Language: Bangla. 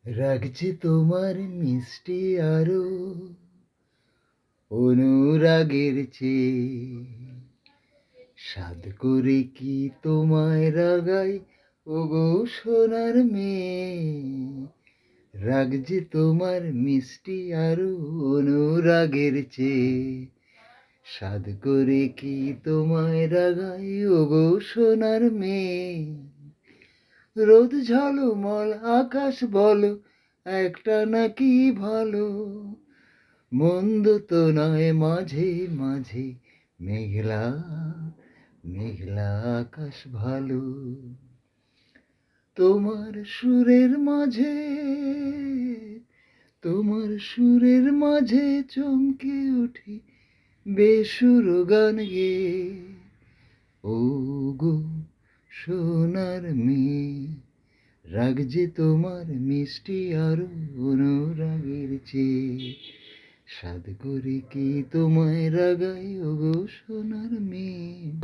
রাগছে তোমার মিষ্টি আরো অনুরাগের চেয়ে, সাধ করে কি তোমায় রাগাই ওগো সোনার মেয়ে। রাগ যে তোমার মিষ্টি আরো অনুরাগের চেয়ে, সাধ করে কি তোমায় রাগাই ওগো সোনার মেয়ে। রোদ ঝলমল আকাশ বলো, একটা নাকি ভালো, মন্দ তো নয় মাঝে মাঝে মেঘলা মেঘলা আকাশ ভালো। তোমার সুরের মাঝে, তোমার সুরের মাঝে চমকে উঠি বেসুর গান গেয়ে। ও গো সোনার মেয়ে, রাগ যে তোমার মিষ্টি আরো অনুরাগের চেয়ে, সাধ করে কি তোমায় রাগাই ওগো সোনার মেয়ে।